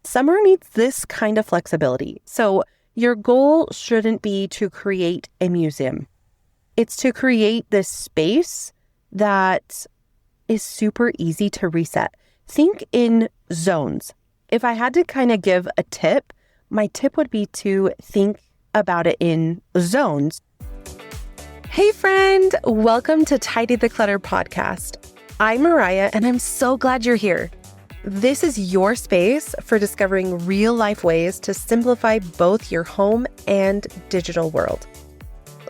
summer needs this kind of flexibility. So your goal shouldn't be to create a museum. It's to create this space that is super easy to reset. Think in zones. If I had to kind of give a tip, my tip would be to think about it in zones. Hey friend, welcome to Tidy the Clutter podcast. I'm Mariah and I'm so glad you're here. This is your space for discovering real life ways to simplify both your home and digital world.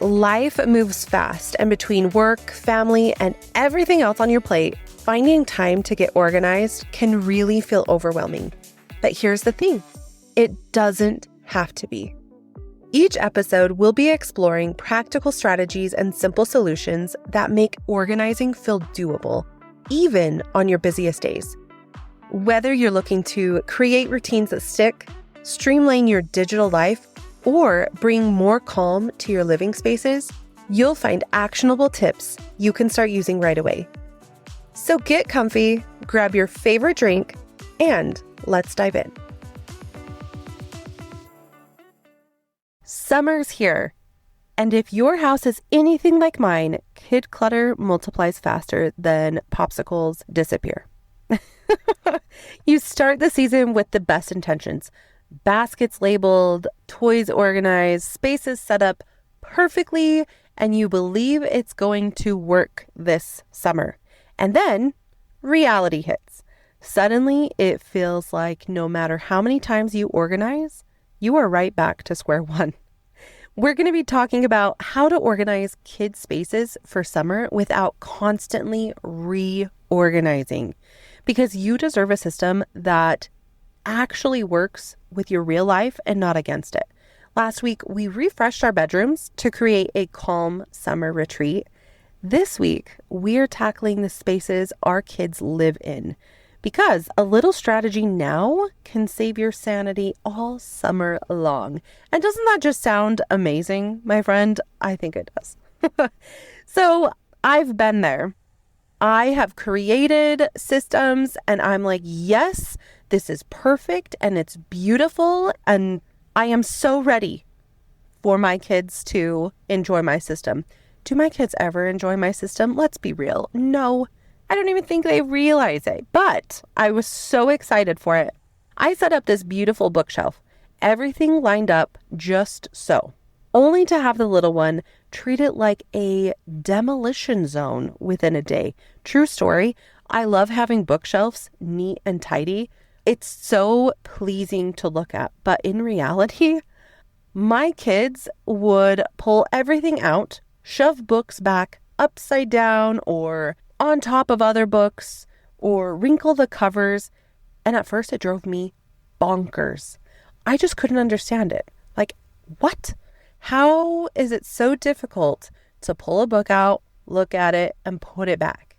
Life moves fast, and between work, family, and everything else on your plate, finding time to get organized can really feel overwhelming. But here's the thing, it doesn't have to be. Each episode, we'll be exploring practical strategies and simple solutions that make organizing feel doable, even on your busiest days. Whether you're looking to create routines that stick, streamline your digital life, or bring more calm to your living spaces, you'll find actionable tips you can start using right away. So get comfy, grab your favorite drink, and let's dive in. Summer's here, and if your house is anything like mine, kid clutter multiplies faster than popsicles disappear. You start the season with the best intentions. Baskets labeled, toys organized, spaces set up perfectly, and you believe it's going to work this summer. And then reality hits. Suddenly, it feels like no matter how many times you organize, you are right back to square one. We're going to be talking about how to organize kids' spaces for summer without constantly reorganizing, because you deserve a system that actually works with your real life and not against it. Last week, we refreshed our bedrooms to create a calm summer retreat. This week, we are tackling the spaces our kids live in, because a little strategy now can save your sanity all summer long. And doesn't that just sound amazing, my friend? I think it does. So I've been there. I have created systems and I'm like, yes, this is perfect and it's beautiful. And I am so ready for my kids to enjoy my system. Do my kids ever enjoy my system? Let's be real. No, I don't even think they realize it, but I was so excited for it. I set up this beautiful bookshelf, everything lined up just so, only to have the little one treat it like a demolition zone within a day. True story. I love having bookshelves neat and tidy. It's so pleasing to look at, but in reality, my kids would pull everything out, shove books back upside down or on top of other books, or wrinkle the covers. And at first it drove me bonkers. I just couldn't understand it. Like, what? How is it so difficult to pull a book out, look at it, and put it back?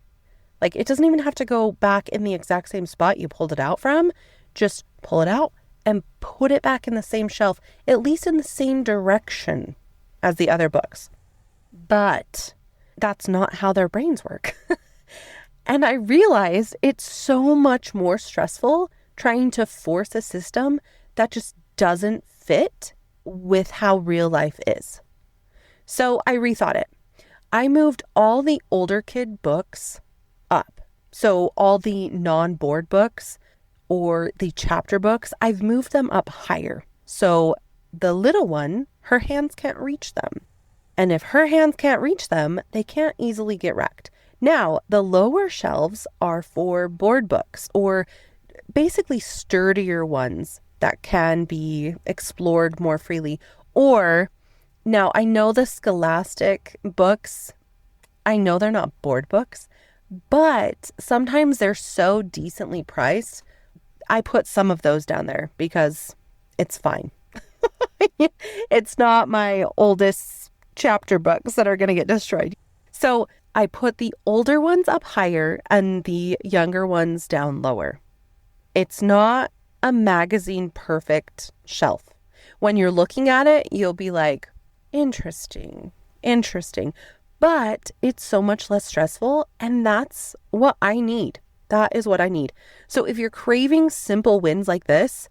Like, it doesn't even have to go back in the exact same spot you pulled it out from. Just pull it out and put it back in the same shelf, at least in the same direction as the other books. But that's not how their brains work. And I realized it's so much more stressful trying to force a system that just doesn't fit with how real life is. So I rethought it. I moved all the older kid books up. So all the non-board books or the chapter books, I've moved them up higher. So the little one, her hands can't reach them. And if her hands can't reach them, they can't easily get wrecked. Now, the lower shelves are for board books or basically sturdier ones that can be explored more freely. Or, now I know the Scholastic books, I know they're not board books, but sometimes they're so decently priced. I put some of those down there because it's fine. It's not my oldest chapter books that are going to get destroyed. So I put the older ones up higher and the younger ones down lower. It's not a magazine perfect shelf. When you're looking at it, you'll be like, interesting. But it's so much less stressful, and that's what I need. That is what I need. So if you're craving simple wins like this,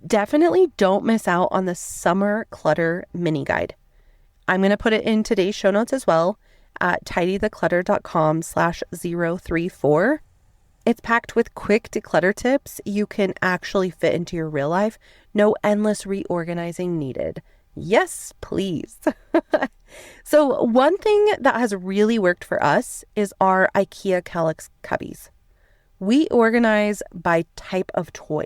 Definitely don't miss out on the summer clutter mini guide. I'm going to put it in today's show notes as well at tidytheclutter.com/034. It's packed with quick declutter tips you can actually fit into your real life. No endless reorganizing needed. Yes, please. So one thing that has really worked for us is our IKEA Kallax cubbies. We organize by type of toy.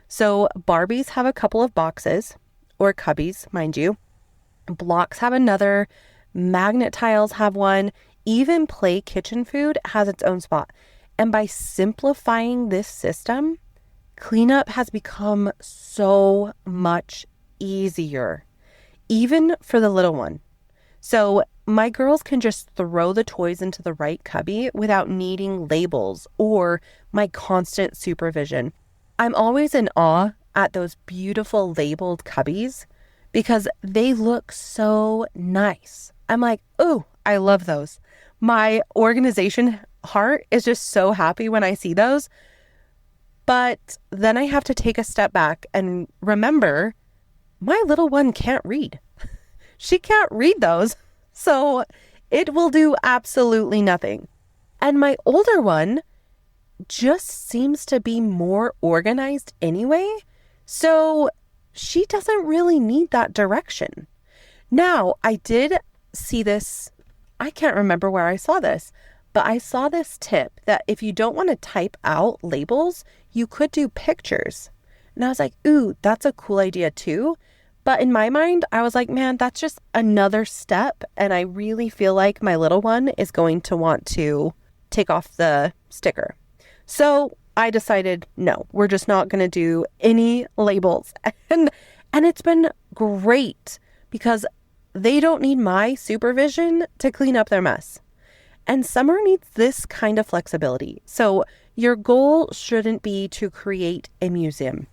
So Barbies have a couple of boxes, or cubbies, mind you. Blocks have another. Magnet tiles have one. Even Play Kitchen Food has its own spot. And by simplifying this system, cleanup has become so much easier, even for the little one. So my girls can just throw the toys into the right cubby without needing labels or my constant supervision. I'm always in awe at those beautiful labeled cubbies because they look so nice. I'm like, ooh, I love those. My organization heart is just so happy when I see those. But then I have to take a step back and remember my little one can't read. She can't read those. So it will do absolutely nothing. And my older one just seems to be more organized anyway. So she doesn't really need that direction. Now, I did see this. I can't remember where I saw this, but I saw this tip that if you don't want to type out labels, you could do pictures. And I was like, ooh, that's a cool idea too. But in my mind, I was like, man, that's just another step. And I really feel like my little one is going to want to take off the sticker. So I decided, no, we're just not going to do any labels. And it's been great because they don't need my supervision to clean up their mess. And summer needs this kind of flexibility. So your goal shouldn't be to create a museum.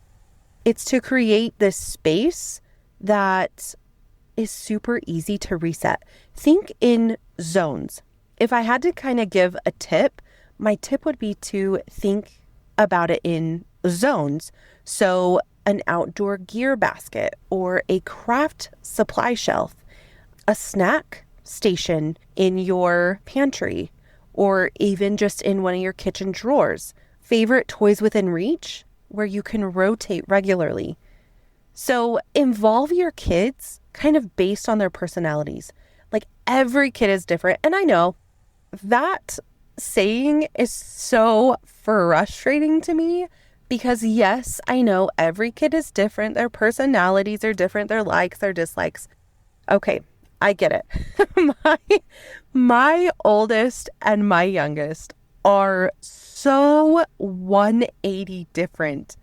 It's to create this space that is super easy to reset. Think in zones. If I had to kind of give a tip, my tip would be to think about it in zones. So an outdoor gear basket or a craft supply shelf, a snack station in your pantry, or even just in one of your kitchen drawers. Favorite toys within reach where you can rotate regularly. So involve your kids kind of based on their personalities. Like every kid is different. And I know that saying is so frustrating to me because yes, I know every kid is different. Their personalities are different, their likes, their dislikes. Okay, I get it. My oldest and my youngest are so 180 different.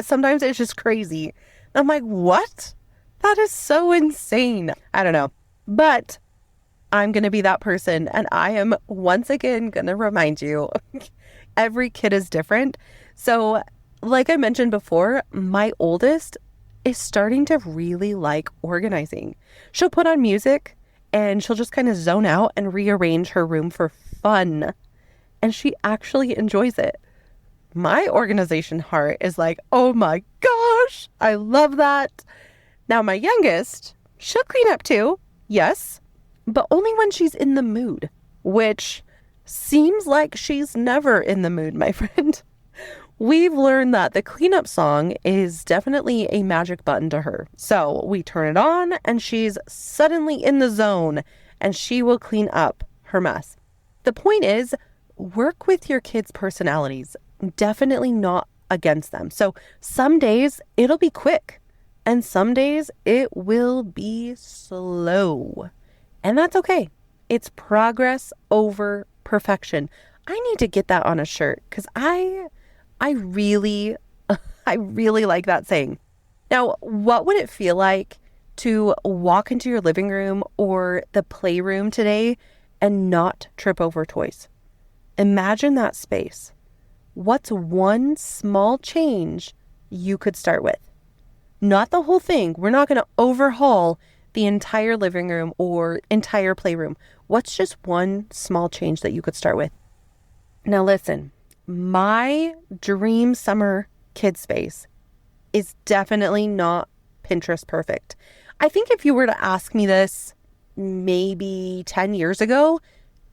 Sometimes it's just crazy. I'm like, what? That is so insane. I don't know. But I'm going to be that person. And I am once again going to remind you, every kid is different. So like I mentioned before, my oldest is starting to really like organizing. She'll put on music and she'll just kind of zone out and rearrange her room for fun. And she actually enjoys it. My organization heart is like, oh my gosh, I love that. Now my youngest, she'll clean up too, yes, but only when she's in the mood, which seems like she's never in the mood, my friend. We've learned that the cleanup song is definitely a magic button to her. So we turn it on and she's suddenly in the zone and she will clean up her mess. The point is, work with your kids' personalities. Definitely not against them. So some days it'll be quick and some days it will be slow. And that's okay. It's progress over perfection. I need to get that on a shirt because I really like that saying. Now, what would it feel like to walk into your living room or the playroom today and not trip over toys? Imagine that space. What's one small change you could start with? Not the whole thing. We're not going to overhaul the entire living room or entire playroom. What's just one small change that you could start with? Now listen, my dream summer kid space is definitely not Pinterest perfect. I think if you were to ask me this maybe 10 years ago,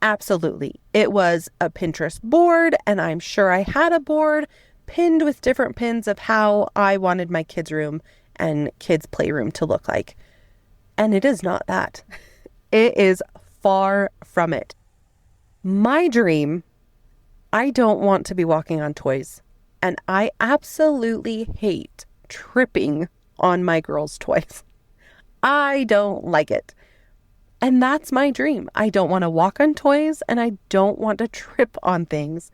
absolutely. It was a Pinterest board, and I'm sure I had a board pinned with different pins of how I wanted my kids' room and kids' playroom to look like. And it is not that. It is far from it. My dream, I don't want to be walking on toys, and I absolutely hate tripping on my girls' toys. I don't like it. And that's my dream. I don't want to walk on toys, and I don't want to trip on things.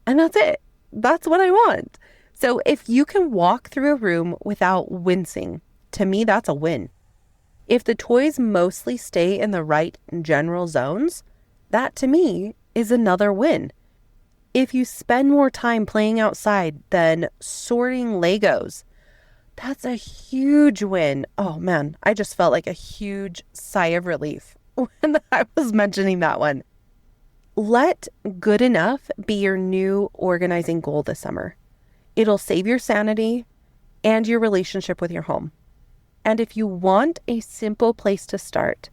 And that's it. That's what I want. So if you can walk through a room without wincing, to me, that's a win. If the toys mostly stay in the right general zones, that to me is another win. If you spend more time playing outside than sorting Legos, that's a huge win. Oh man, I just felt like a huge sigh of relief when I was mentioning that one. Let good enough be your new organizing goal this summer. It'll save your sanity and your relationship with your home. And if you want a simple place to start,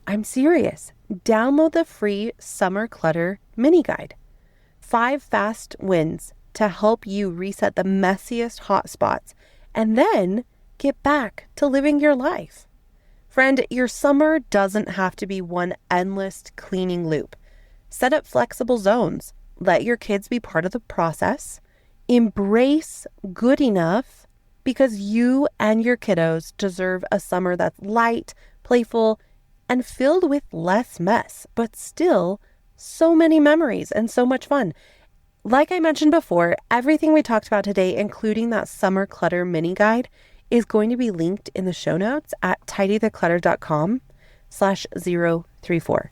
I'm serious. Download the free Summer Clutter mini guide. 5 fast wins to help you reset the messiest hotspots and then get back to living your life. Friend, your summer doesn't have to be one endless cleaning loop. Set up flexible zones. Let your kids be part of the process. Embrace good enough, because you and your kiddos deserve a summer that's light, playful, and filled with less mess, but still so many memories and so much fun. Like I mentioned before, everything we talked about today, including that summer clutter mini guide, is going to be linked in the show notes at tidytheclutter.com/034.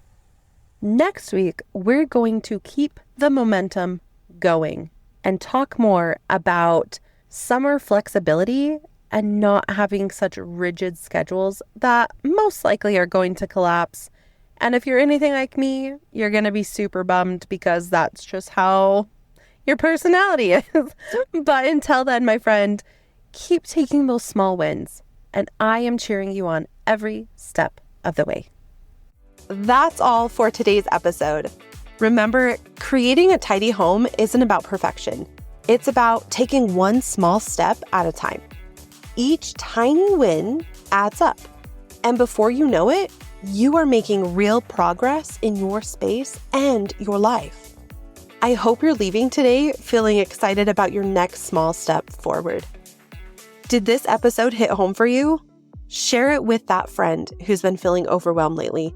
Next week, we're going to keep the momentum going and talk more about summer flexibility and not having such rigid schedules that most likely are going to collapse. And if you're anything like me, you're going to be super bummed because that's just how your personality is. But until then, my friend, keep taking those small wins, and I am cheering you on every step of the way. That's all for today's episode. Remember, creating a tidy home isn't about perfection. It's about taking one small step at a time. Each tiny win adds up. And before you know it, you are making real progress in your space and your life. I hope you're leaving today feeling excited about your next small step forward. Did this episode hit home for you? Share it with that friend who's been feeling overwhelmed lately.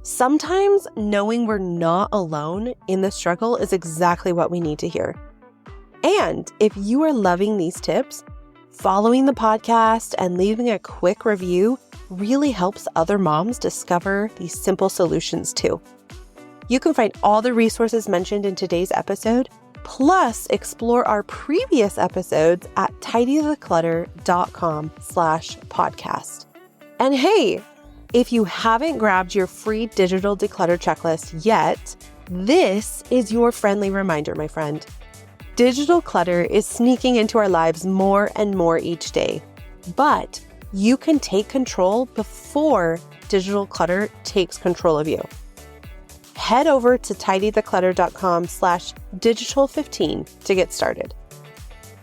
Sometimes knowing we're not alone in the struggle is exactly what we need to hear. And if you are loving these tips, following the podcast and leaving a quick review really helps other moms discover these simple solutions too. You can find all the resources mentioned in today's episode, plus explore our previous episodes at tidytheclutter.com/podcast. And hey, if you haven't grabbed your free digital declutter checklist yet, this is your friendly reminder, my friend. Digital clutter is sneaking into our lives more and more each day, but you can take control before digital clutter takes control of you. Head over to tidytheclutter.com/digital15 to get started.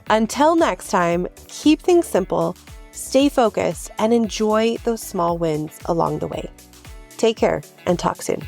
Until next time, keep things simple, stay focused, and enjoy those small wins along the way. Take care and talk soon.